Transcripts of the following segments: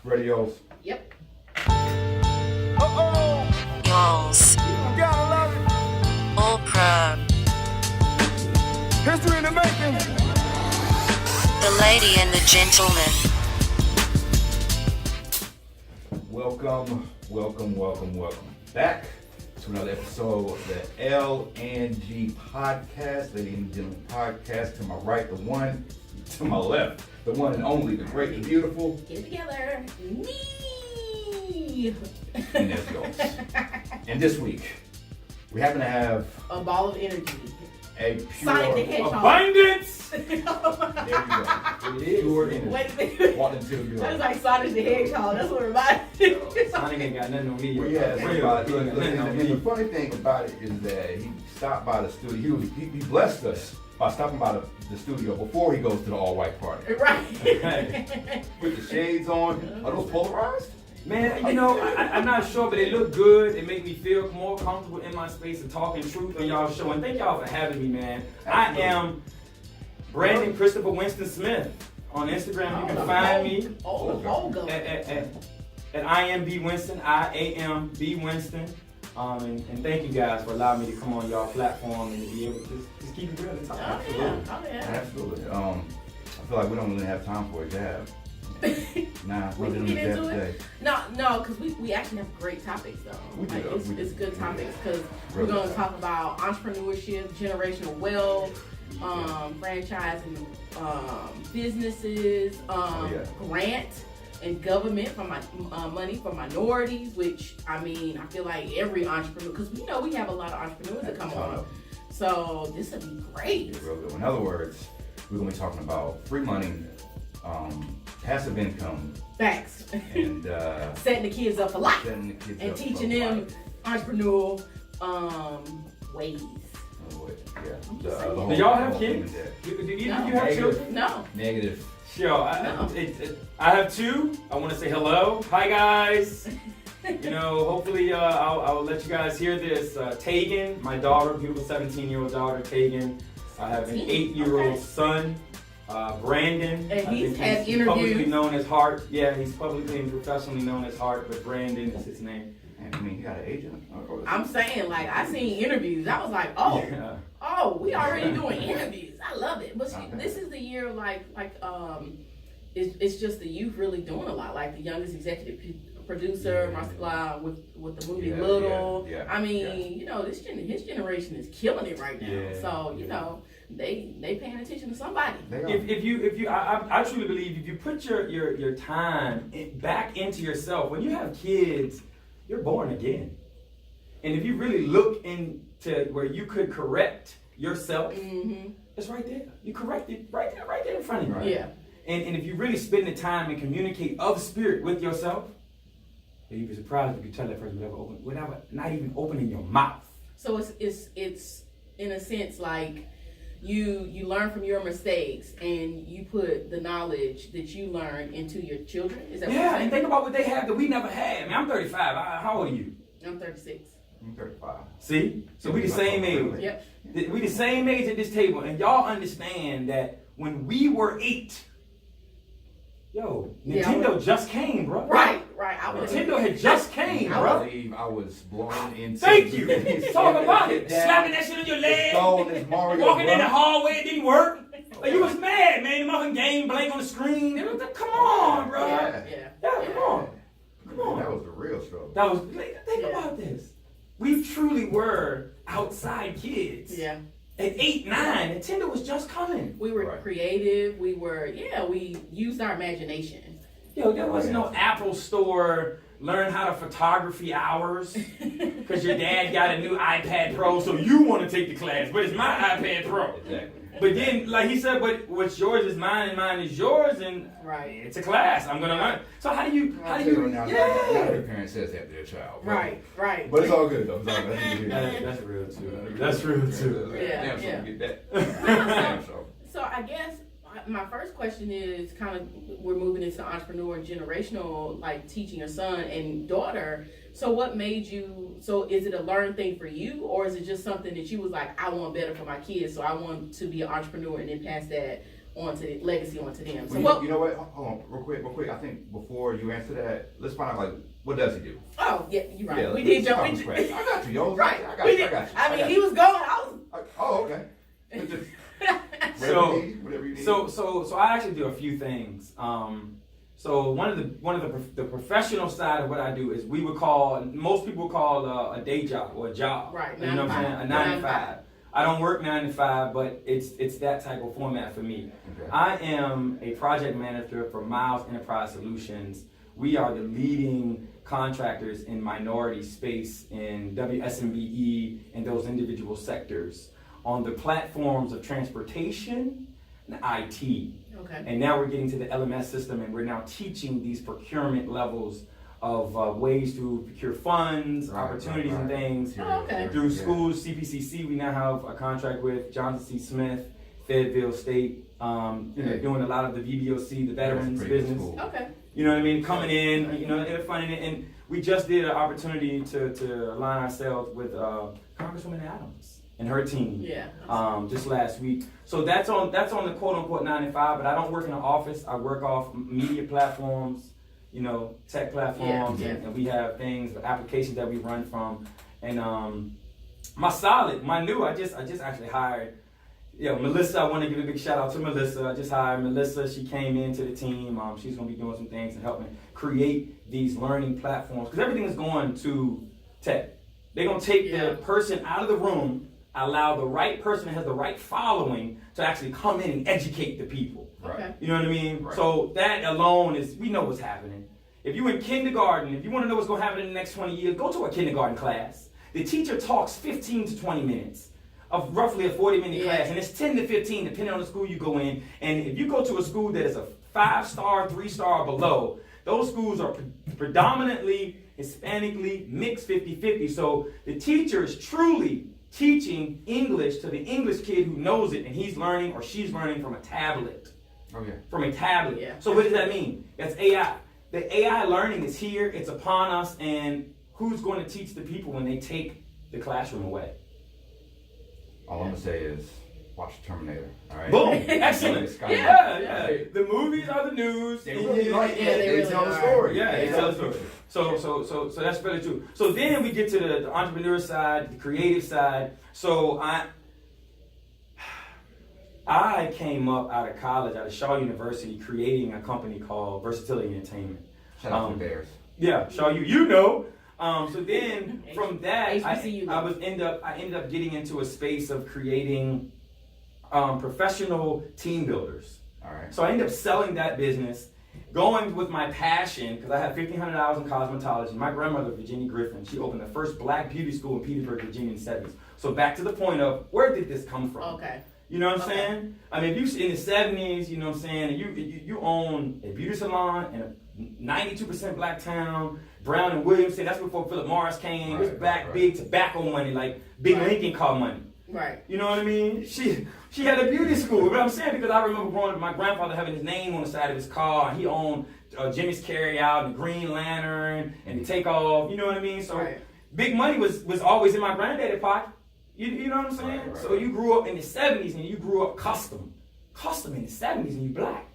Radios. Yep. Y'alls. Gotta love it. All proud. History in the making. The lady and the gentleman. Welcome back to another episode of the L&G podcast, Lady and Gentleman podcast. To my right, the one. To my left, the one and only, the great, the beautiful. Get it together. Me. And there's yours. And this week, we happen to have A ball of energy. a Sonic the pure Hedgehog. abundance. There you go. It is pure energy. Wait a minute. Walked into the That was like Sonic the Hedgehog. That's what it reminded me. Sonic ain't got nothing on me. Well, yeah, Real. and the funny thing about it is that he stopped by the studio. He blessed us by stopping by the studio before he goes to the all-white party. Right. With the shades on. Are those polarized? Man, you know, I'm not sure, but they look good. They make me feel more comfortable in my space and talking truth on y'all show. And thank y'all for having me, man. Absolutely. I am Brandon Christopher Winston Smith. On Instagram, you can find me at IMB Winston, IAMB Winston. And thank you guys for allowing me to come on y'all platform and to be able to just keep it real and talk. Absolutely. I feel like we don't really have time for a jab. Nah, We we're can doing get a into jab it. today. No, because we actually have great topics though. We do. It's good topics because we're Really going to good. talk about entrepreneurship, generational wealth, franchising, businesses, grant and government for my money for minorities. Which I mean, I feel like every entrepreneur, because we know we have a lot of entrepreneurs that come on. So this would be great. Yeah, real good. In other words, we're going to be talking about free money, passive income, Facts. and Setting the kids up for life setting the kids and up teaching for them life. entrepreneurial ways. Oh, wait, yeah. I'm The just saying. whole- Do y'all the have whole kids? thing is Do you No. have children? No. Negative. Sure. No. I have two. I want to say hello. Hi, guys. You know, hopefully I'll let you guys hear this. Tegan, my daughter, beautiful 17-year-old daughter, Tegan. I have an 8-year-old Okay. son, Brandon. And I he's think had he's publicly interviews. known as Hart. Yeah, he's publicly and professionally known as Hart, but Brandon is his name. I mean, you got an agent? I'm saying, like, I seen interviews. I was like, oh, Yeah. we already doing interviews. I love it. But see, this is the year of it's just the youth really doing a lot. Like the youngest executive producer, Marcella, with the movie Yeah, Little. yeah, I mean, you know, his generation is killing it right now. Yeah, So you know, they paying attention to somebody. If you I truly believe if you put your time back into yourself, when you have kids, you're born again. And if you really look into where you could correct yourself, it's right there. You correct it right there in front of you. Right. Yeah. And if you really spend the time and communicate of spirit with yourself, you'd be surprised if you tell that person without not even opening your mouth. So it's in a sense like you learn from your mistakes and you put the knowledge that you learned into your children. Is that what you're Yeah, saying? and think about what they have that we never had. I mean, I'm 35. How old are you? I'm 36. I'm 35. See? So we the same age. Yep. We the same age at this table, and y'all understand that when we were 8, Nintendo just came, bro. Right. I was Nintendo had just came, I bro. believe I was blown into. Thank you. Talk about it. Slapping that shit on your leg. Throwing this Mario Walking in the Bros. hallway, it didn't work. Like, you was mad, man. The motherfucking game blank on the screen. Come on, bro. Yeah. Come on. That was the real struggle. That was. Think about this. We truly were outside kids. Yeah. At 8, 9, Nintendo was just coming. We were Right. creative. We used our imagination. Yo, there was no Apple Store. Learn how to photography hours because your dad got a new iPad Pro, so you want to take the class, but it's my iPad Pro. Exactly. But then, like he said, but what's yours is mine, and mine is yours, and Right. it's a class. I'm gonna learn. So how do you? Now every parent says that to their child. Right. But it's all good though. It's all good. That's real too. That's real too. Yeah, Damn sure yeah. we get that. Damn sure. So I guess my first question is kind of we're moving into entrepreneur and generational, like teaching your son and daughter. So what made you? So is it a learned thing for you, or is it just something that you was like, I want better for my kids, so I want to be an entrepreneur and then pass that legacy onto them. So Well, you know what? Hold on, real quick. I think before you answer that, let's find out, like, what does he do? Oh, yeah, you're right. Yeah, we did jump start into from scratch. I got you, yo. Right. I got We you. did. I got you. I mean, got he you. was going. I was. Oh, okay. It's just So, whatever you need. So I actually do a few things. So one of the professional side of what I do is most people call a day job or a job. Right. You know what I'm saying? A 9 to 5. I don't work 9 to 5, but it's that type of format for me. Okay. I am a project manager for Miles Enterprise Solutions. We are the leading contractors in minority space in WSMBE and those individual sectors on the platforms of transportation and IT. Okay. And now we're getting to the LMS system, and we're now teaching these procurement levels of ways to procure funds, opportunities, and things Oh, okay. through schools. CPCC, we now have a contract with Johnson C. Smith, Fayetteville State, doing a lot of the VBOC, the veterans business. Cool. Okay. You know what I mean? Coming in, and they're funding it. And we just did an opportunity to align ourselves with Congresswoman Adams and her team. Yeah. Just last week. So that's on the quote unquote 9 to 5, but I don't work in an office. I work off media platforms, tech platforms, Yeah. And we have things, applications that we run from. And I just actually hired, Melissa. I want to give a big shout out to Melissa. I just hired Melissa. She came into the team. She's going to be doing some things and helping create these learning platforms, because everything is going to tech. They're going to take the person out of the room, allow the right person that has the right following to actually come in and educate the people. Okay. You know what I mean? Right. So that alone we know what's happening. If you're in kindergarten, if you want to know what's going to happen in the next 20 years, go to a kindergarten class. The teacher talks 15 to 20 minutes of roughly a 40-minute class, and it's 10 to 15 depending on the school you go in. And if you go to a school that is a 5-star, 3-star or below, those schools are predominantly Hispanically mixed 50-50. So the teacher is truly teaching English to the English kid who knows it, and he's learning or she's learning from a tablet. Oh, yeah. From a tablet. Yeah. So what does that mean? That's AI. The AI learning is here, it's upon us, and who's going to teach the people when they take the classroom away? All I'm going to say is watch Terminator, all right? Boom! Excellent. Yeah. The movies are the news. They really like Yeah, they really tell the are. story. Yeah, they they tell the story. So that's really true. So then we get to the entrepreneur side, the creative side. So I came up out of college, out of Shaw University, creating a company called Versatility Entertainment. Shout out to the Bears. Yeah, Shaw, you know. So then from that, I HBCU. ended up getting into a space of creating professional team builders. All right. So I ended up selling that business, going with my passion, because I had $1,500 in cosmetology. My grandmother, Virginia Griffin, she opened the first black beauty school in Petersburg, Virginia in the 70s. So back to the point of, where did this come from? Okay. You know what I'm saying? I mean, if you in the 70s, you know what I'm saying, and you own a beauty salon in a 92% black town, Brown and Williams, that's before Philip Morris came. It was back big tobacco money, like big Lincoln car money. Right. You know what I mean? She had a beauty school. But I'm saying, because I remember growing up, my grandfather having his name on the side of his car, and he owned Jimmy's Carryout and Green Lantern and the Takeoff. You know what I mean? So big money was always in my granddaddy's pocket. You know what I'm saying? Right. So you grew up in the 70s and you grew up custom in the 70s, and you black.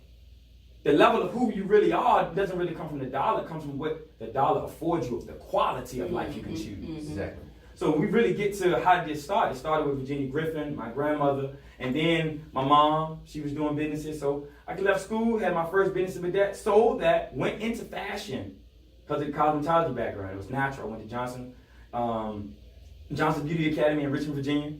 The level of who you really are doesn't really come from the dollar. It comes from what the dollar affords you, of the quality of life you can choose. Exactly. So we really get to how did it start. It started with Virginia Griffin, my grandmother, and then my mom. She was doing businesses. So I left school, had my first business with that, sold that, went into fashion because of the cosmetology background. It was natural. I went to Johnson Beauty Academy in Richmond, Virginia.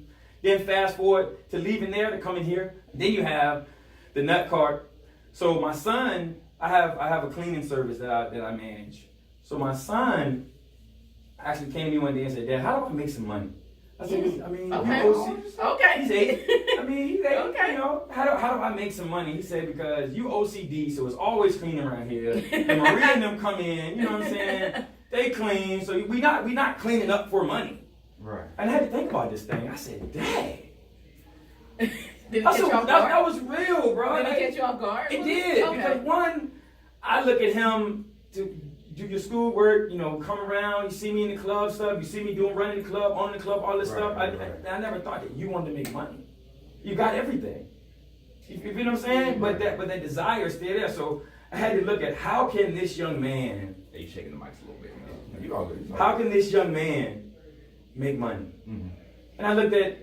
Then fast forward to leaving there to coming here. Then you have the nut cart. So my son, I have a cleaning service that I manage. So my son actually came to me one day and said, "Dad, how do I make some money?" I said, Okay. He's 8. I mean, he's 8. Okay. You know, how do I make some money? He said, because you OCD, so it's always clean around here. And Maria and them come in, you know what I'm saying? They clean, so we not cleaning up for money. Right. And I had to think about this thing. I said, "Dang." Did it catch you off guard? That was real, bro. Did it catch you off guard? It did. Okay. Because one, I look at him to do your schoolwork, come around, you see me in the club stuff, you see me running the club, owning the club, all this stuff. I never thought that you wanted to make money. You got everything. You feel what I'm saying? But that desire is still there. So I had to look at how can this young man. Hey, you shaking the mics a little bit. Man. You all good. How can this young man make money? Mm-hmm. And I looked at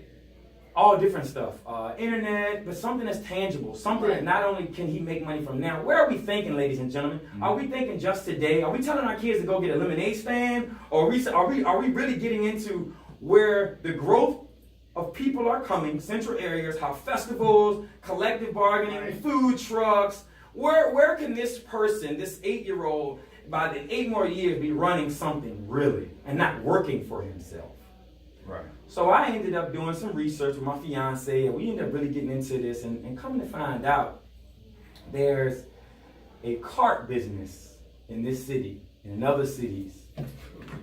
all different stuff, internet, but something that's tangible, something that not only can he make money from now. Where are we thinking, ladies and gentlemen? Mm-hmm. Are we thinking just today? Are we telling our kids to go get a lemonade stand? Or are we really getting into where the growth of people are coming, central areas, how festivals, collective bargaining, food trucks, where can this person, this 8-year-old, by the 8 more years be running something really and not working for himself? Right. So I ended up doing some research with my fiance, and we ended up really getting into this, and coming to find out there's a cart business in this city and in other cities.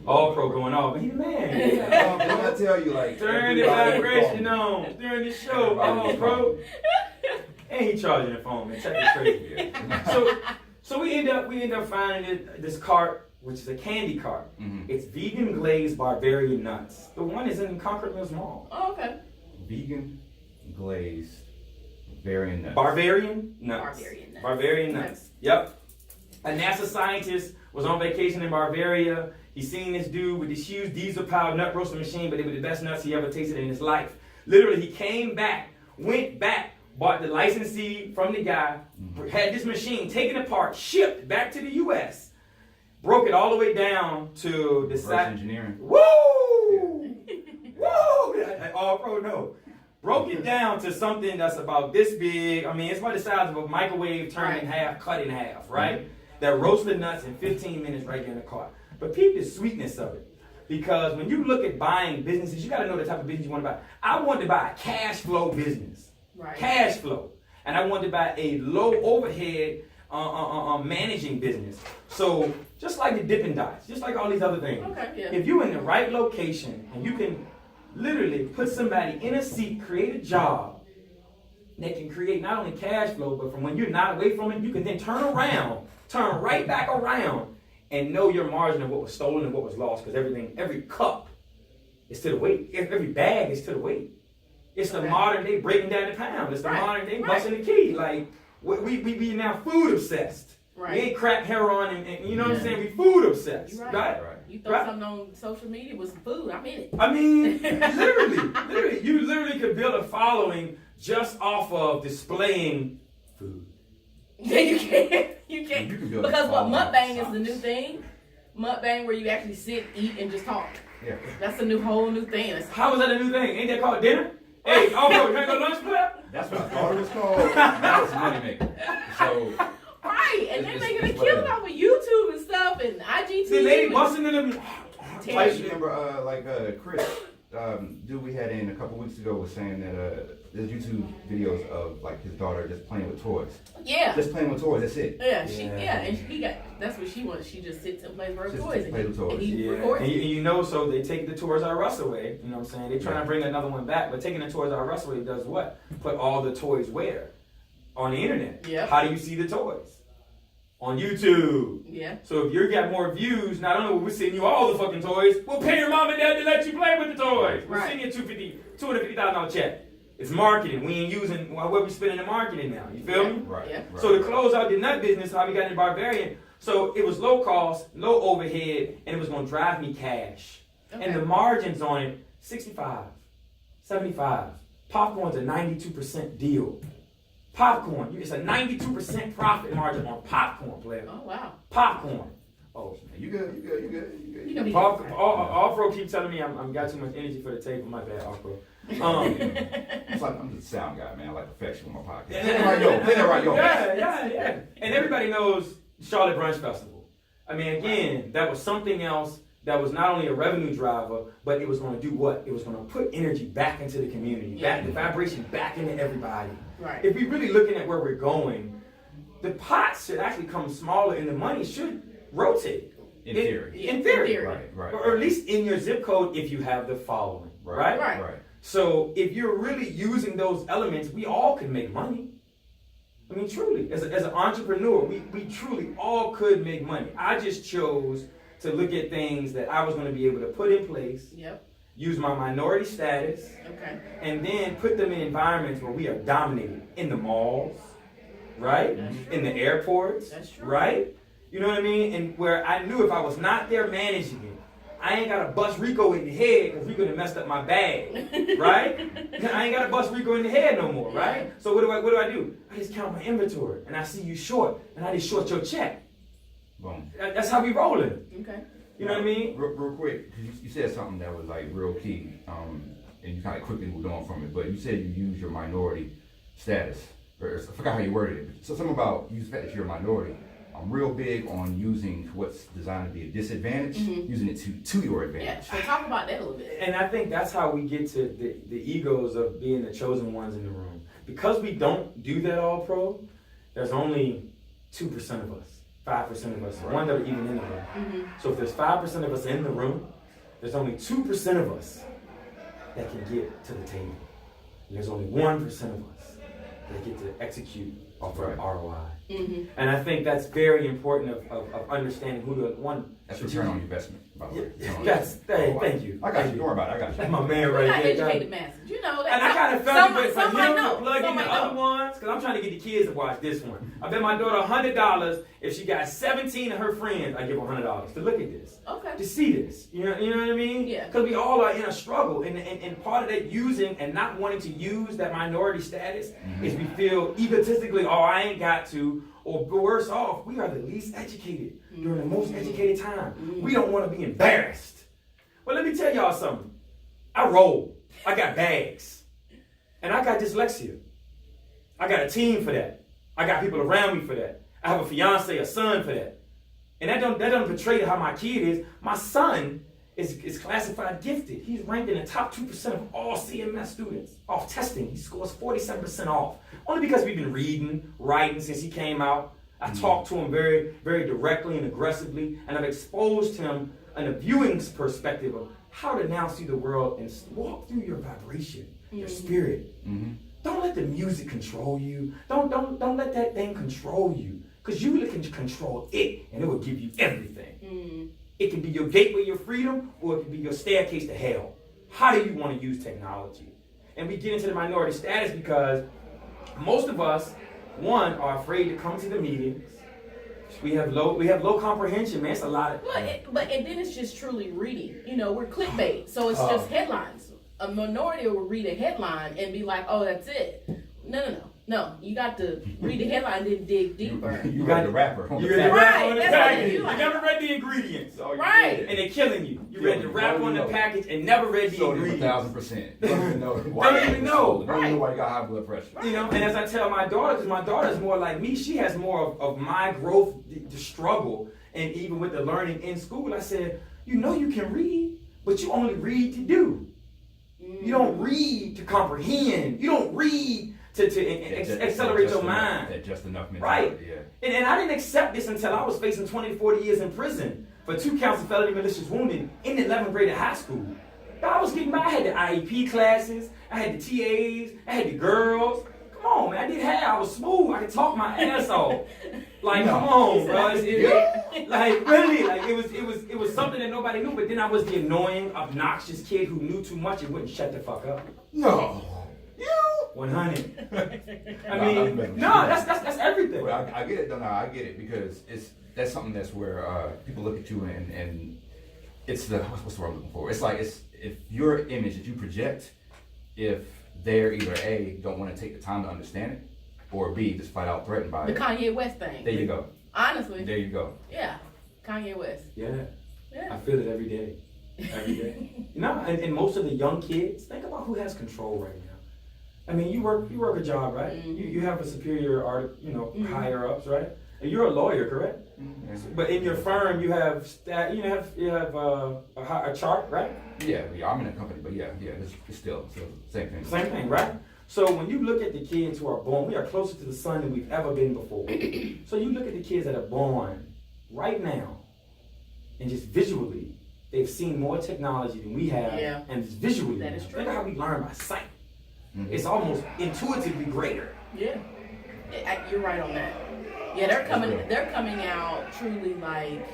All pro going off, but he the man. What I tell you, like turn the vibration on during the show, all pro. And he charging the phone, man. Check it crazy. So we end up finding this cart, which is a candy cart. Mm-hmm. It's vegan glazed Bavarian nuts. The one is in Concord Mills Mall. Oh, okay. Vegan glazed Bavarian nuts. Bavarian nuts. Bavarian nuts. Yep. A NASA scientist was on vacation in Bavaria. He seen this dude with this huge diesel-powered nut roasting machine, but they were the best nuts he ever tasted in his life. Literally, he came back, went back, bought the licensee from the guy, had this machine taken apart, shipped back to the U.S., broke it all the way down to the side. Engineering. Woo! Woo! All pro, no. Broke it down to something that's about this big. I mean, it's about the size of a microwave turned in half, cut in half, right? Mm-hmm. That roasted nuts in 15 minutes right there in the cart. But peep the sweetness of it. Because when you look at buying businesses, you got to know the type of business you want to buy. I wanted to buy a cash flow business. Right. Cash flow. And I wanted to buy a low overhead managing business. So just like the Dippin' Dots, just like all these other things. Okay, yeah. If you're in the right location and you can literally put somebody in a seat, create a job that can create not only cash flow, but from when you're not away from it, you can then turn right back around and know your margin of what was stolen and what was lost. Because every cup is to the weight. Every bag is to the weight. It's the modern day breaking down the pound. It's the modern day busting the key. Like, we now food obsessed. Right. We ain't crack heroin and you know what I'm saying? We food obsessed. Right. You throw something on social media with some food, I'm in it. I mean, literally, you literally could build a following just off of displaying food. Yeah, you can. Because what mukbang is the new thing. Mukbang where you actually sit, eat, and just talk. Yeah. That's a whole new thing. How is that a new thing? Ain't that called dinner? Hey, you want to go lunch club? That's what I thought it was called. Now it's money maker. So. Right, and they're making a killing off of YouTube and stuff and IGTV. The lady busting in them. I remember, Chris, dude we had in a couple weeks ago was saying that there's YouTube videos of like his daughter just playing with toys. Yeah. Just playing with toys. That's it. Yeah, and he got. That's what she wants. She just sits and plays with her toys. And he records. And you know, so they take the Toys R Us away. You know what I'm saying? They trying to bring another one back, but taking the Toys R Us away does what? Put all the toys where? On the internet. Yeah. How do you see the toys? On YouTube. Yeah. So if you got more views, not only will we send you all the fucking toys, we'll pay your mom and dad to let you play with the toys. We'll send you a $250,000 check. It's marketing. We ain't using what we spending in marketing now. You feel me? Right. Yeah. So to close out the nut business, how we got in Barbarian, so it was low cost, low overhead, and it was going to drive me cash. Okay. And the margins on it, 65, 75. Popcorn's a 92% deal. Popcorn, it's a 92% profit margin on popcorn, player. Oh, wow. Popcorn. Oh, you good. All-Pro keep telling me I'm got too much energy for the table. My bad, All-Pro. It's like I'm just a sound guy, man. I like perfection with my podcast. Play that right, yo. Yeah. And everybody knows Charlotte Brunch Festival. I mean, again, that was something else that was not only a revenue driver, but it was going to do what? It was going to put energy back into the community, back the vibration back into everybody. Right. If we're really looking at where we're going, the pots should actually come smaller and the money should rotate. In theory. In theory. Right. Or at least in your zip code if you have the following. Right. So if you're really using those elements, we all can make money. I mean, truly, as an entrepreneur, we truly all could make money. I just chose to look at things that I was going to be able to put in place use my minority status, Okay. and then put them in environments where we are dominated in the malls, right? In the airports, That's true. right? You know what I mean? And where I knew if I was not there managing it, I ain't got to bust Rico in the head because Rico done messed up my bag, right? I ain't got to bust Rico in the head no more, right? So what do I do? I just count my inventory, and I see you short, and I just short your check. Boom. That's how we rolling. Okay. You know what I mean? Real quick, 'cause you said something that was like real key, and you kind of quickly moved on from it. But you said you use your minority status, or I forgot how you worded it. So something about use the fact that you're a minority. I'm real big on using what's designed to be a disadvantage, using it to your Yeah. advantage. So talk about that a little bit. And I think that's how we get to the egos of being the chosen ones in the room. Because we don't do that all pro, there's only 2% of us, 5% of us, one that are even in the room. So if there's 5% of us in the room, there's only 2% of us that can get to the table. And there's only 1% of us that get to execute off of ROI. And I think that's very important of understanding who the one. That's return on investment, by the way. Thank you. I got you. Don't worry about it. I got you. That's my man We're right not there. educated masses. You know that. And I kind of felt it, but for some might him to know. plug in Some the might other know. ones, because I'm trying to get the kids to watch this one. I bet my daughter $100 if she got 17 of her friends, I give her $100 to look at this. Okay. To see this. You know what I mean? Yeah. Because we all are in a struggle. And part of that using and not wanting to use that minority status is we feel egotistically, oh, I ain't got to. Or worse off, we are the least educated during the most educated time. We don't want to be embarrassed. Well, let me tell y'all something. I roll. I got bags. And I got dyslexia. I got a team for that. I got people around me for that. I have a fiance, a son for that. And that doesn't portray how my kid is. My son is classified gifted. He's ranked in the top 2% of all CMS students off testing. He scores 47% off. Only because we've been reading, writing since he came out. I talked to him very, very directly and aggressively, and I've exposed him in a viewing perspective of how to now see the world and walk through your vibration, your spirit. Don't let the music control you. Don't let that thing control you, because you can control it, and it will give you everything. It can be your gateway, your freedom, or it can be your staircase to hell. How do you want to use technology? And we get into the minority status because most of us, one, are afraid to come to the meetings. We have low comprehension, man. It's a lot of. But and then it's just truly reading. You know, we're clickbait, so it's just headlines. A minority will read a headline and be like, "Oh, that's it." No. You got to read the headline, then dig deeper. You got the rapper. You read the rapper on the Right, package. you You like- never read the ingredients. Right. And they're killing you. You read the rapper on the package and never read the Sold him ingredients. 1,000%. Don't even know why. Don't even know. Don't even know why you got high blood pressure. You know, and as I tell my daughter, because my daughter is more like me, she has more of my growth, the struggle, and even with the learning in school, I said, you know you can read, but you only read to do. You don't read to comprehend. You don't read to accelerate your mind. That just enough mentality, Right. yeah. And I didn't accept this until I was facing 20 to 40 years in prison for 2 counts of felony malicious wounding in the 11th grade of high school. I was getting by. I had the IEP classes. I had the TAs. I had the girls. Come on, man. I did hair. I was smooth. I could talk my ass off. Like, come on, bro. Like, really. Like, it was something that nobody knew. But then I was the annoying, obnoxious kid who knew too much and wouldn't shut the fuck up. No. 100. I mean, no, that's everything. Well, I get it. No, I get it, because that's something that's where people look at you and it's the what's the word I'm looking for? It's like if your image that you project, if they're either A, don't want to take the time to understand it, or B, just flat out threatened by The it. Kanye West thing. There you go. Honestly. There you go. Yeah. Kanye West. Yeah. Yeah. I feel it every day. Every day. You know, and most of the young kids, think about who has control right now. I mean, you work a job, right? You have a superior higher ups, right? And you're a lawyer, correct? But in your firm, you have a chart, right? Yeah, I'm in a company, but yeah, it's still same thing. Same thing, right? So when you look at the kids who are born, we are closer to the sun than we've ever been before. So you look at the kids that are born right now, and just visually, they've seen more technology than we have, and just visually, That is true. Think of how we learn by sight. It's almost intuitively greater. Yeah. You're right on that. Yeah, they're coming out truly like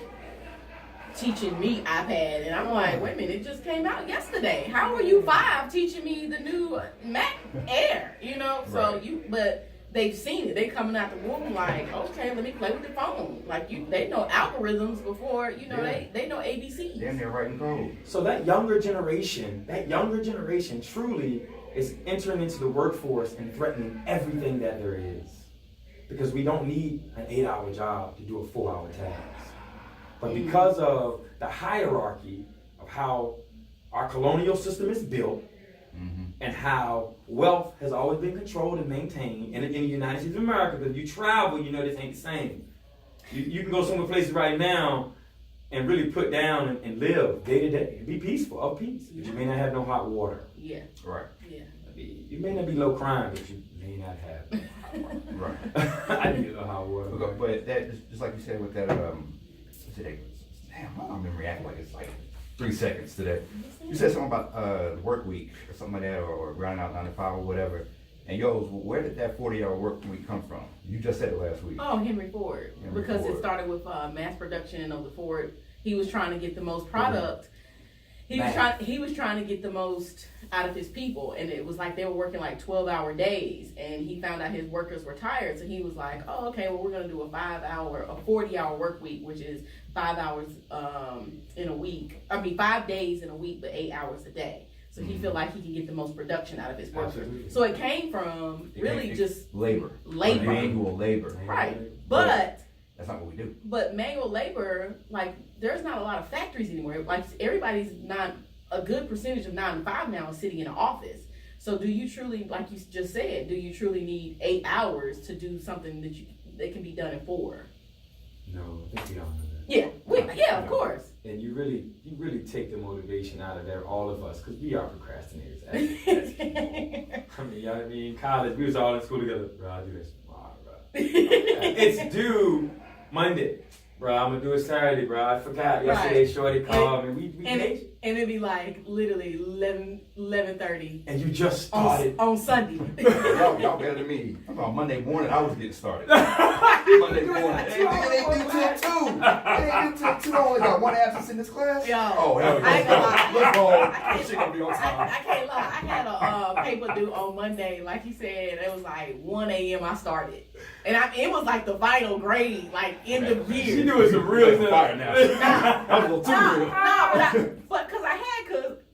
teaching me iPad, and I'm like, wait a minute, it just came out yesterday. How are you 5 teaching me the new Mac Air? You know, so Right. but they've seen it. They coming out the womb like, okay, let me play with the phone. Like they know algorithms before, you know, Yeah. they know ABCs. Damn, they're writing code. So that younger generation truly is entering into the workforce and threatening everything that there is. Because we don't need an 8-hour job to do a 4-hour task. But because of the hierarchy of how our colonial system is built, and how wealth has always been controlled and maintained in the United States of America, because if you travel, you know this ain't the same. You can go somewhere places right now and really put down and live day to day and be peaceful, of peace. But you may not have no hot water. Yeah. Right. Yeah. You may not be low crime, but you may not have no hot water. Right. I need no hot water. But that, just like you said with that, damn, my memory acting like it's like 3 seconds today. You said something about the work week or something like that, or grinding out 9 to 5 or whatever. And where did that 40-hour work week come from? You just said it last week. Oh, Henry Ford. Henry Because Ford. it started with mass production of the Ford. He was trying to get the most product. He was trying to get the most out of his people, and it was like they were working like 12-hour days, and he found out his workers were tired, so he was like, oh, okay, well, we're going to do a 40-hour work week, which is 5 hours in a week. 5 days in a week, but 8 hours a day. So he felt like he could get the most production out of his workers. Absolutely. So it came from just labor. Labor. Manual labor. right. But That's not what we do. But manual labor, like, there's not a lot of factories anymore. Like, everybody's not, a good percentage of 9 to 5 now is sitting in an office. So do you truly, like you just said, do you truly need 8 hours to do something that can be done in 4? No, I think we all know that. Yeah, of course. And you really take the motivation out of there, all of us, because we are procrastinators. I mean, you know what I mean? College, we was all in school together. Bro, I'll do this tomorrow, bro. It's due Monday. Bro, I'm gonna do it Saturday, bro. I forgot yesterday. Right. Shorty called me. And it'd be like literally 11:30 and you just started. on Sunday. Y'all better than me. I'm on Monday morning, I was getting started. Monday morning. It ain't due till 2. It ain't due till 2. I only got 1 absence in this class. Yo, Oh, hell I ain't gonna lie. Let's go. I This shit gonna be on time. I can't lie. I had a paper due on Monday. Like you said, it was like 1 a.m. I started. And it was like the final grade, like end of year. She doing some real stuff. Fire now. That was a little too real. But because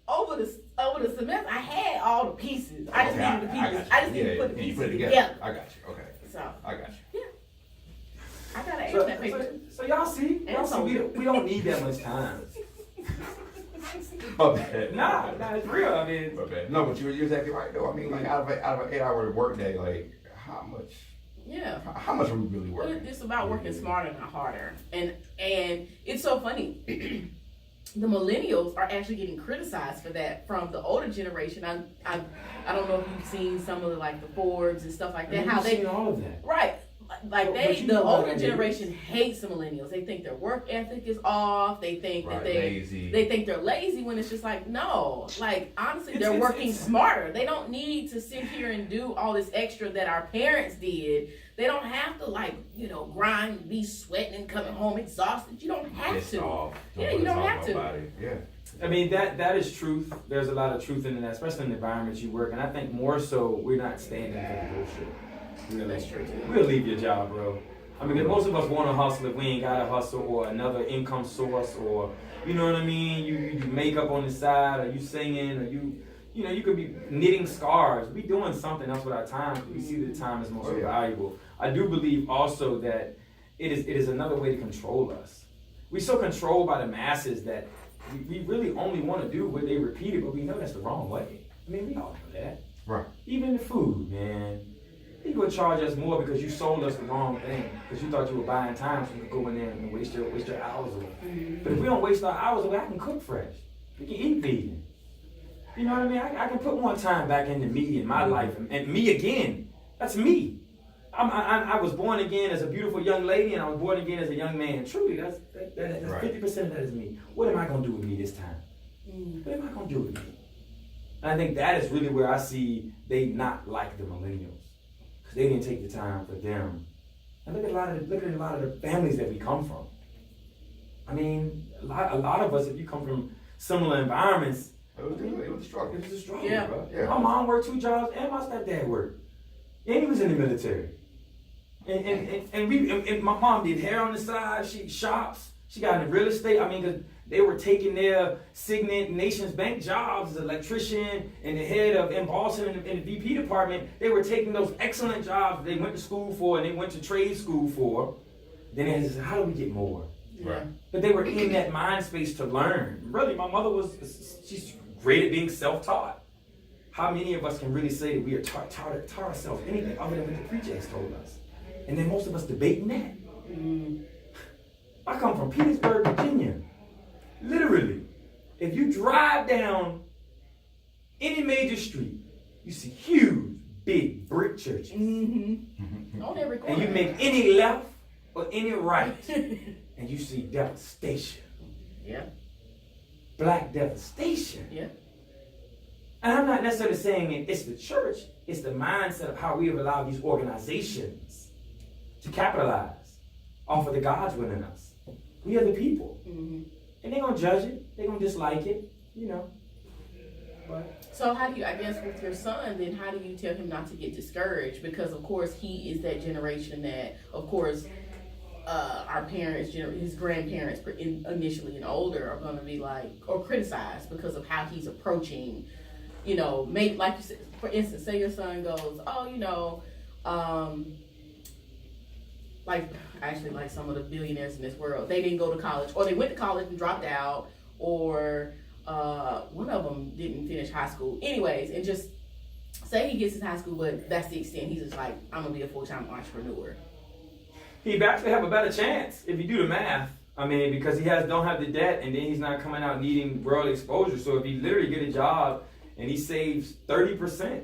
over the semester I had all the pieces. I just needed the pieces. I just needed to put the pieces together. I got you. Okay. So I got you. I gotta answer that paper. So y'all see, we don't need that much time. My bad. Nah, it's real. I mean, My bad. No, but you're exactly right though. I mean, like out of an 8-hour work day, like how much are we really working? It's about working smarter, not harder. And it's so funny. The millennials are actually getting criticized for that from the older generation. I don't know if you've seen some of the Forbes and stuff like that. How they seen all of that. Right. Like But you the know older what generation hates the millennials. They think their work ethic is off. They think that lazy. they think they're lazy when it's just like, no. Like honestly, they're working smarter. They don't need to sit here and do all this extra that our parents did. They don't have to grind, be sweating and coming home exhausted. You don't have to. You don't have to. Yeah. I mean, that is truth. There's a lot of truth in that, especially in the environments you work. And I think more so, we're not standing for the bullshit. Really. That's true too. We'll leave your job, bro. I mean, because most of us want to hustle if we ain't got a hustle or another income source, or you know what I mean. You do makeup on the side, or you singing, or you could be knitting scarves. We doing something else with our time. We see that time is most valuable. I do believe also that it is another way to control us. We're so controlled by the masses that we really only want to do what they repeated, but we know that's the wrong way. I mean, we all know that. Right. Even the food, man. People would charge us more because you sold us the wrong thing. Because you thought you were buying time so you could go in there and waste your hours away. Mm-hmm. But if we don't waste our hours away, I can cook fresh. We can eat vegan. You know what I mean? I can put more time back into me in my life and me again. That's me. I was born again as a beautiful young lady, and I was born again as a young man. Truly, that's 50% of that is me. What am I going to do with me this time? What am I going to do with me? And I think that is really where I see they not like the millennials. They didn't take the time for them. And look at a lot of the families that we come from. I mean, a lot of us, if you come from similar environments, It was a struggle. it was a struggle, Yeah. bro. Yeah. My mom worked 2 jobs and my stepdad worked. And he was in the military. And my mom did hair on the side, she shops, she got into real estate. I mean, 'cause they were taking their Signet Nations Bank jobs as an electrician and the head of in Boston in the VP department. They were taking those excellent jobs they went to school for and they went to trade school for. Then they said, how do we get more? Right. But they were in that mind space to learn. Really, my mother she's great at being self-taught. How many of us can really say that we are taught ourselves anything other than what the preacher has told us? And then most of us debating that. I come from Petersburg, Virginia. Literally, if you drive down any major street, you see huge, big brick churches. On every corner. And you make any left or any right, and you see devastation. Yeah. Black devastation. Yeah. And I'm not necessarily saying it's the church, it's the mindset of how we have allowed these organizations to capitalize off of the God's within us. We are the people. And they're going to judge it, they're going to dislike it, you know. But So how do you, I guess with your son, then how do you tell him not to get discouraged? Because of course he is that generation that, of course, our parents, his grandparents initially and older are going to be like, or criticized because of how he's approaching, you know, maybe like you said, for instance, say your son goes, oh, you know, like actually like some of the billionaires in this world, they didn't go to college, or they went to college and dropped out, or one of them didn't finish high school. Anyways, and just say he gets his high school, but that's the extent. He's just like, I'm gonna be a full-time entrepreneur. he'd actually have a better chance if you do the math. I mean, because he don't have the debt, and then he's not coming out needing world exposure. So if he literally get a job and he saves 30%,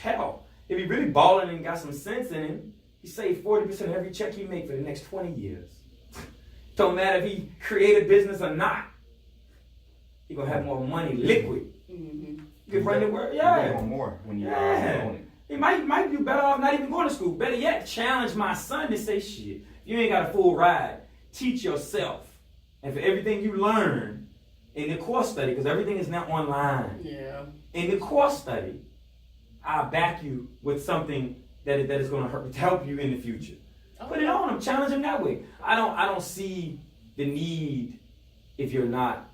hell, if he really balling and got some sense in him, he saved 40% of every check he make for the next 20 years. Don't matter if he create a business or not. He gonna have more money liquid. You can run the world, You want more when you own it. He might be better off not even going to school. Better yet, challenge my son to say, shit, you ain't got a full ride. Teach yourself. And for everything you learn in the course study, because everything is now online. Yeah. In the course study, I'll back you with something that is going to help you in the future. Put it on him, challenge him that way. I don't see the need if you're not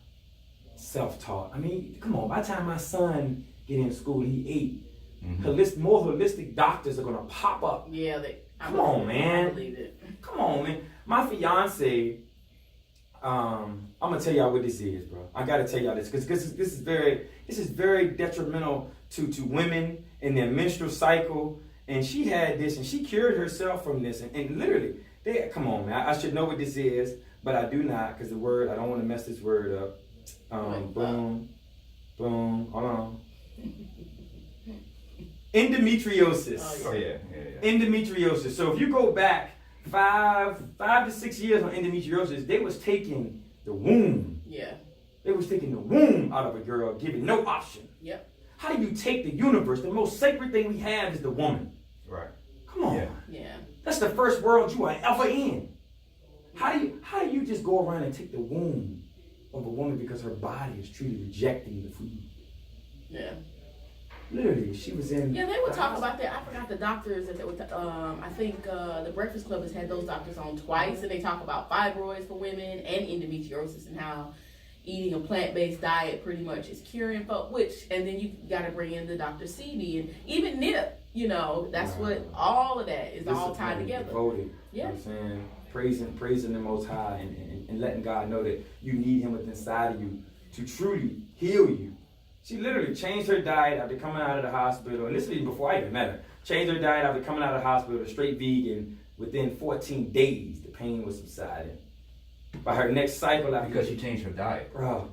self-taught. I mean, come on, by the time my son get in school, he 8, more holistic doctors are going to pop up. Yeah, Come on, man. I believe it. Come on, man. My fiance, I'm gonna tell y'all what this is, bro. I gotta tell y'all this because this is very detrimental to women in their menstrual cycle. And she had this, and she cured herself from this. And literally, come on, man. I should know what this is, but I do not because the word. I don't want to mess this word up. Boom. Hold on. Endometriosis. Oh yeah. Endometriosis. So if you go back 5 to 6 years on endometriosis, they was taking the womb. Yeah. They was taking the womb out of a girl, giving no option. Yep. How do you take the universe? The most sacred thing we have is the woman. Right. Come on. Yeah. That's the first world you are ever in. How do you just go around and take the womb of a woman because her body is truly rejecting the food? Yeah. Literally, she was in. Yeah, they would talk about that. I forgot the doctors that they would. I think the Breakfast Club has had those doctors on twice, and they talk about fibroids for women and endometriosis and how eating a plant-based diet pretty much is curing folks. And then you got to bring in the Dr. CB and even NIP. You know, that's what all of that is all tied together. Devoted. Yeah. You know what I'm saying? Praising the Most High and letting God know that you need Him within inside of you to truly heal you. She literally changed her diet after coming out of the hospital, and this was even before I even met her. Changed her diet after coming out of the hospital, straight vegan. Within 14 days, the pain was subsiding. By her next cycle, Because she changed her diet. Bro,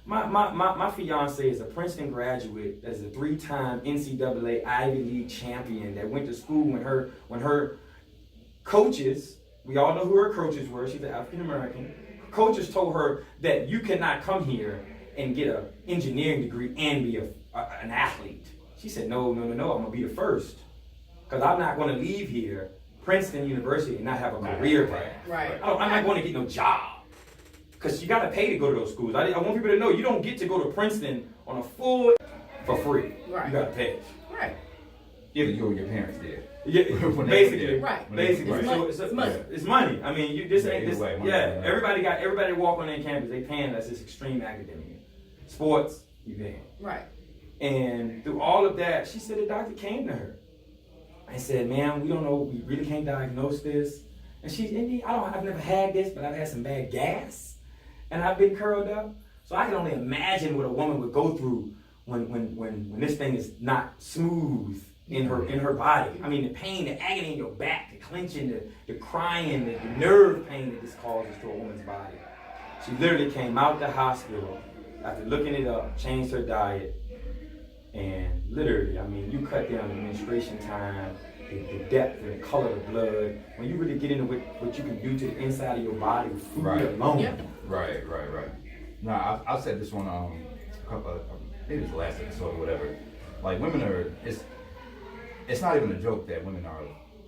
my fiance is a Princeton graduate that is a 3-time NCAA Ivy League champion that went to school when her coaches, we all know who her coaches were, she's an African American, coaches told her that you cannot come here and get an engineering degree and be an athlete. She said, no, I'm gonna be the first. Because I'm not gonna leave here, Princeton University, and not have a career path. Right. I'm not gonna get no job. because you got to pay to go to those schools. I want people to know you don't get to go to Princeton on a full for free. Right. You got to pay. Right. Either you or your parents did. Yeah, When they basically. were there. Right. Basically. Right. So It's money. It's money. I mean, you just Yeah, ain't either this. way, money, Yeah, money. everybody walk on their campus. They paying us this extreme academia. Sports, you paying. Right. And through all of that, she said the doctor came to her and said, "Ma'am, we don't know. We really can't diagnose this." And I've never had this, but I've had some bad gas, and I've been curled up. So I can only imagine what a woman would go through when this thing is not smooth in her body. I mean, the pain, the agony in your back, the clenching, the crying, the nerve pain that this causes to a woman's body. She literally came out the hospital after looking it up, changed her diet, and literally, I mean, you cut down the menstruation time, the depth and the color of the blood. When you really get into what you can do to the inside of your body with food alone. Yep. Right. Now, I said this one a couple, maybe it's the last episode or whatever. Like, women are, it's not even a joke that women are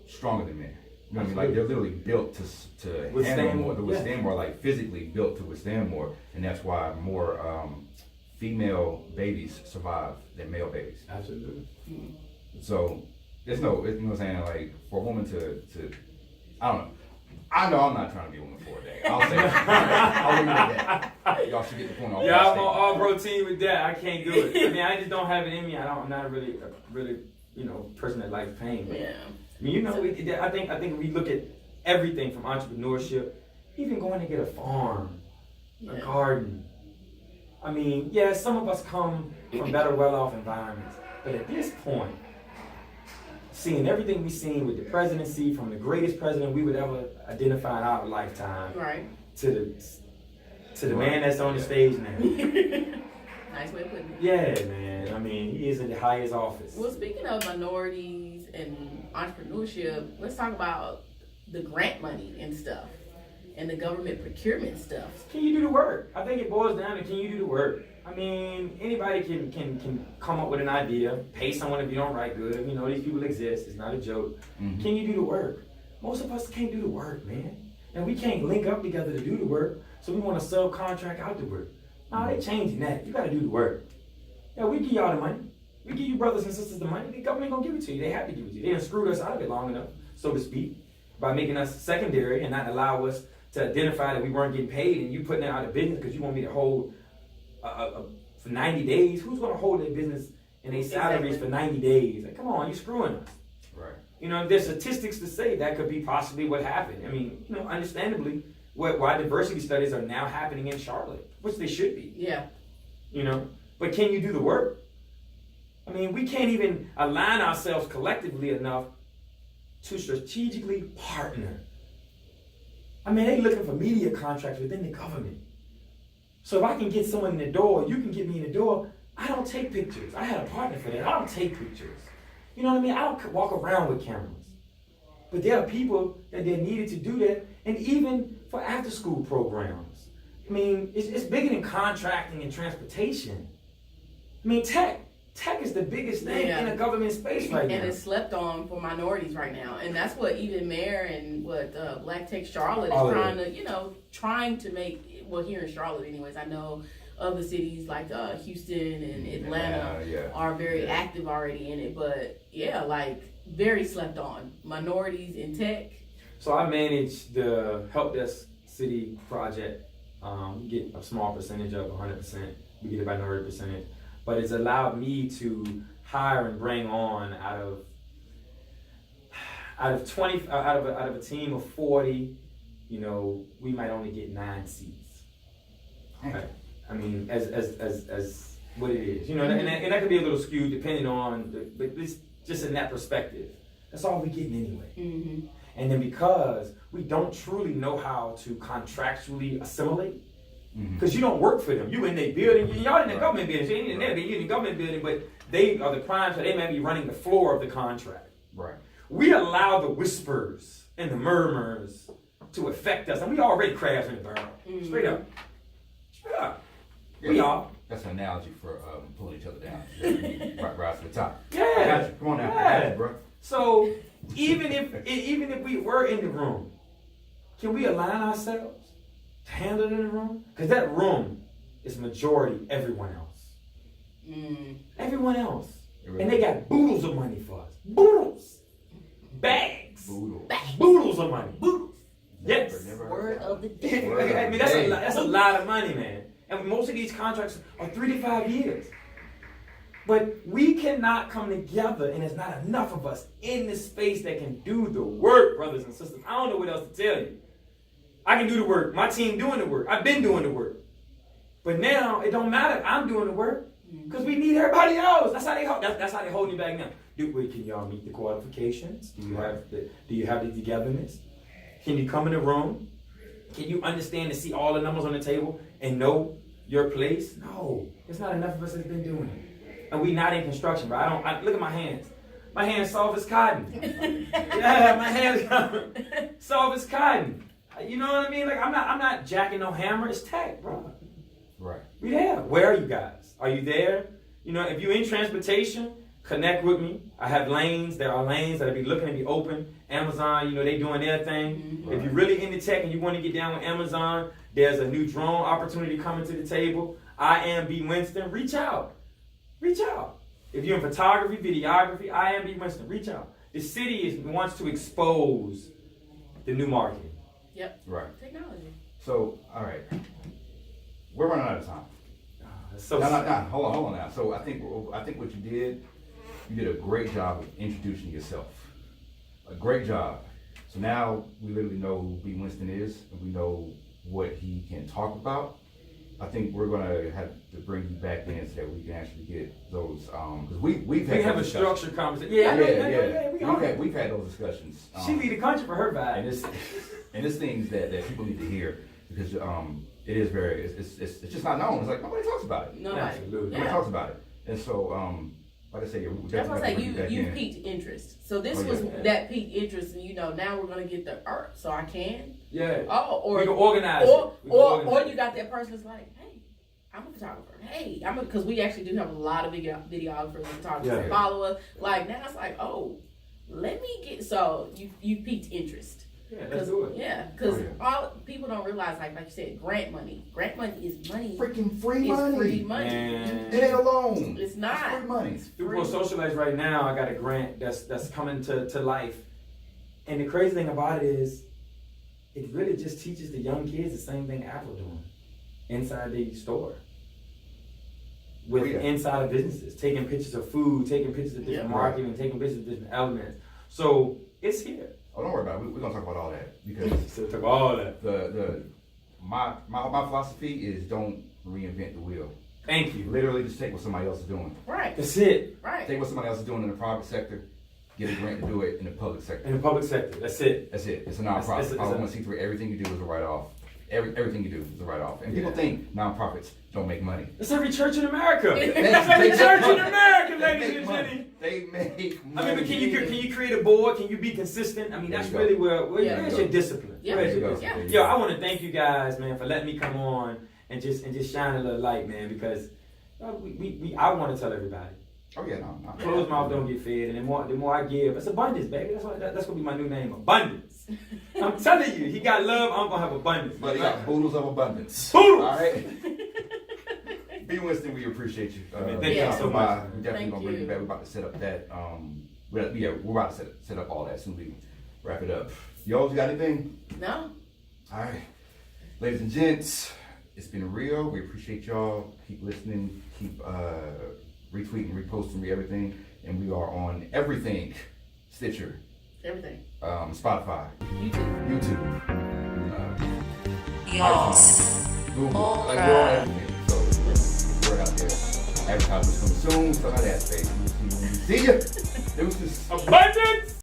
stronger than men. You know what I mean? Like, they're literally built to handle more, to withstand more, like physically built to withstand more. And that's why more female babies survive than male babies. Absolutely. So, you know what I'm saying? Like, for a woman to I don't know. I know I'm not trying to be a woman for a day. I'll say that. I'll leave it at that. Y'all should get the point off. Yeah, I'm on all protein with that. I can't do it. I mean, I just don't have it in me. I'm not really, person that likes pain. Yeah. I mean, I think we look at everything from entrepreneurship, even going to get a farm, a garden. I mean, yeah, some of us come from better, well-off environments, but at this point, seeing everything we've seen with the presidency, from the greatest president we would ever identify in our lifetime, Right. to the man that's on the stage now. Nice way of putting it. Yeah, man. I mean, he is in the highest office. Well, speaking of minorities and entrepreneurship, let's talk about the grant money and stuff and the government procurement stuff. Can you do the work? I think it boils down to, can you do the work? I mean, anybody can come up with an idea, pay someone if you don't write good. You know, these people exist. It's not a joke. Mm-hmm. Can you do the work? Most of us can't do the work, man. And we can't link up together to do the work, so we want to subcontract out the work. No, they changing that. You got to do the work. Yeah, we give y'all the money. We give you brothers and sisters the money. The government gonna give it to you. They have to give it to you. They done screwed us out of it long enough, so to speak, by making us secondary and not allow us to identify that we weren't getting paid, and you putting it out of business because you want me to hold for 90 days. Who's gonna hold their business and their salaries for 90 days? Like, come on, you're screwing us. Right. You know, there's statistics to say that could be possibly what happened. I mean, understandably, why diversity studies are now happening in Charlotte, which they should be. Yeah. But can you do the work? I mean, we can't even align ourselves collectively enough to strategically partner. I mean, they looking for media contracts within the government. So if I can get someone in the door, you can get me in the door, I don't take pictures. I had a partner for that. I don't take pictures. You know what I mean? I don't walk around with cameras. But there are people that they needed to do that, and even for after-school programs. I mean, it's bigger than contracting and transportation. I mean, tech is the biggest thing in the government space right now. And it's slept on for minorities right now. And that's what even Mayor and Black Tech Charlotte is trying to make, well, here in Charlotte anyways, I know other cities like Houston and Atlanta are very active already in it. But yeah, like very slept on. Minorities in tech. So I manage the Help Desk City project. We get a small percentage of 100%. We get a minority percentage. But it's allowed me to hire and bring on out of a team of 40, we might only get 9 seats. Okay. I mean, as what it is, and that could be a little skewed depending on, but it's just in that perspective. That's all we're getting anyway. Mm-hmm. And then because we don't truly know how to contractually assimilate, because you don't work for them. You in their building, y'all in the government building. You ain't in there, you in the government building, but they are the prime, so they may be running the floor of the contract. Right. We allow the whispers and the murmurs to affect us, and we already crabs in the barrel. Mm-hmm. Straight up. Yeah, We are. That's an analogy for pulling each other down. Rise to the top. Yeah. I got you. Come on now. Yeah. I got you, bro. So even if we were in the room, can we align ourselves handle it in the room? Because that room is majority everyone else. Everyone else. And they got boodles of money for us. Boodles. Bags. Boodles of money. Boodles. Yes. Word of the day. I mean, that's a lot of money, man. And most of these contracts are 3 to 5 years. But we cannot come together, and there's not enough of us in this space that can do the work, brothers and sisters. I don't know what else to tell you. I can do the work. My team doing the work. I've been doing the work. But now it don't matter. I'm doing the work because we need everybody else. That's how they hold you back now. Can y'all meet the qualifications? Do you have the togetherness? Can you come in the room? Can you understand and see all the numbers on the table and know your place? No, there's not enough of us that's been doing it. And we not in construction, bro. Look at my hands. My hands soft as cotton. Yeah, my hands soft as cotton. You know what I mean? Like I'm not jacking no hammer. It's tech, bro. Right. We there. Where are you guys? Are you there? You know, if you're in transportation, connect with me. I have lanes. There are lanes that'll be looking to be open. Amazon, you know, they doing their thing. If you're really into tech and you want to get down with Amazon, there's a new drone opportunity coming to the table. I am B. Winston. Reach out. Reach out. If you're in photography, videography, I am B. Winston. Reach out. The city wants to expose the new market. Yep. Right. Technology. So, all right. We're running out of time. So No. Hold on now. So I think what you did a great job of introducing yourself. A great job. So now we literally know who B. Winston is, and we know what he can talk about. I think we're gonna have to bring you back in so that we can actually get those. Because we've had we have a discussions. structured conversation. Yeah. We've had those discussions. She lead the country for her vibe. And it's things that people need to hear because it is very it's just not known. It's like nobody talks about it. Nobody. Absolutely. Nobody talks about it. And so like I say, we That's why I say definitely have to bring you back in. piqued interest. So this Oh, yeah. was that piqued interest, and now we're gonna get the art. So I can. Yeah. Oh, or we can organize or it. We can or organize you got that person that's like, hey, I'm a photographer. Hey, because we actually do have a lot of videographers and photographers that follow us. Like now it's like, oh, let me get. So you piqued interest. Yeah, let's do it. Yeah, because all people don't realize, like you said, grant money. Grant money is money. Freaking free It's money. free money. Man. It ain't a loan. It's not. It's free money. Through Pro Socialize right now, I got a grant that's coming to life. And the crazy thing about it is, it really just teaches the young kids the same thing Apple doing inside the store. With inside of businesses, taking pictures of food, taking pictures of different marketing, taking pictures of different elements. So it's here. Oh, don't worry about it. We're gonna talk about all that because So talk about all that. my philosophy is don't reinvent the wheel. Thank you. Literally, just take what somebody else is doing. Right. That's it. Right. Take what somebody else is doing in the private sector, get a grant to do it in the public sector. In the public sector. That's it. That's it. It's a nonprofit. It's a- I want to see through everything you do is a write-off. Everything you do is a write-off. And people think nonprofits don't make money. That's every church in America. They That's every make church money. in America, They ladies make and money. gentlemen. They make money. I mean, but can you create a board? Can you be consistent? I mean, that's really where's your discipline? Yeah. Where's There your you go. discipline? Yo, I want to thank you guys, man, for letting me come on and just shine a little light, man, because I want to tell everybody. Oh yeah, no. Closed mouth don't get fed, and the more I give, it's abundance, baby. That's gonna be my new name, abundance. I'm telling you, he got love, I'm gonna have abundance. But he got boodles of abundance. Boodles! All right. B. Winston, we appreciate you. Thank you so much. We definitely gonna bring you back. We're about to set up that. We're about to set up all that soon. We wrap it up. Yo, you got anything? No. All right, ladies and gents, it's been real. We appreciate y'all. Keep listening. Keep retweeting, reposting, everything. And we are on everything: Stitcher, Everything. Spotify, YouTube. Yes. Google. All Like we're on everything. So we're out there. Advertisements coming soon. Stuff like that, baby. See ya. It was just Abundance!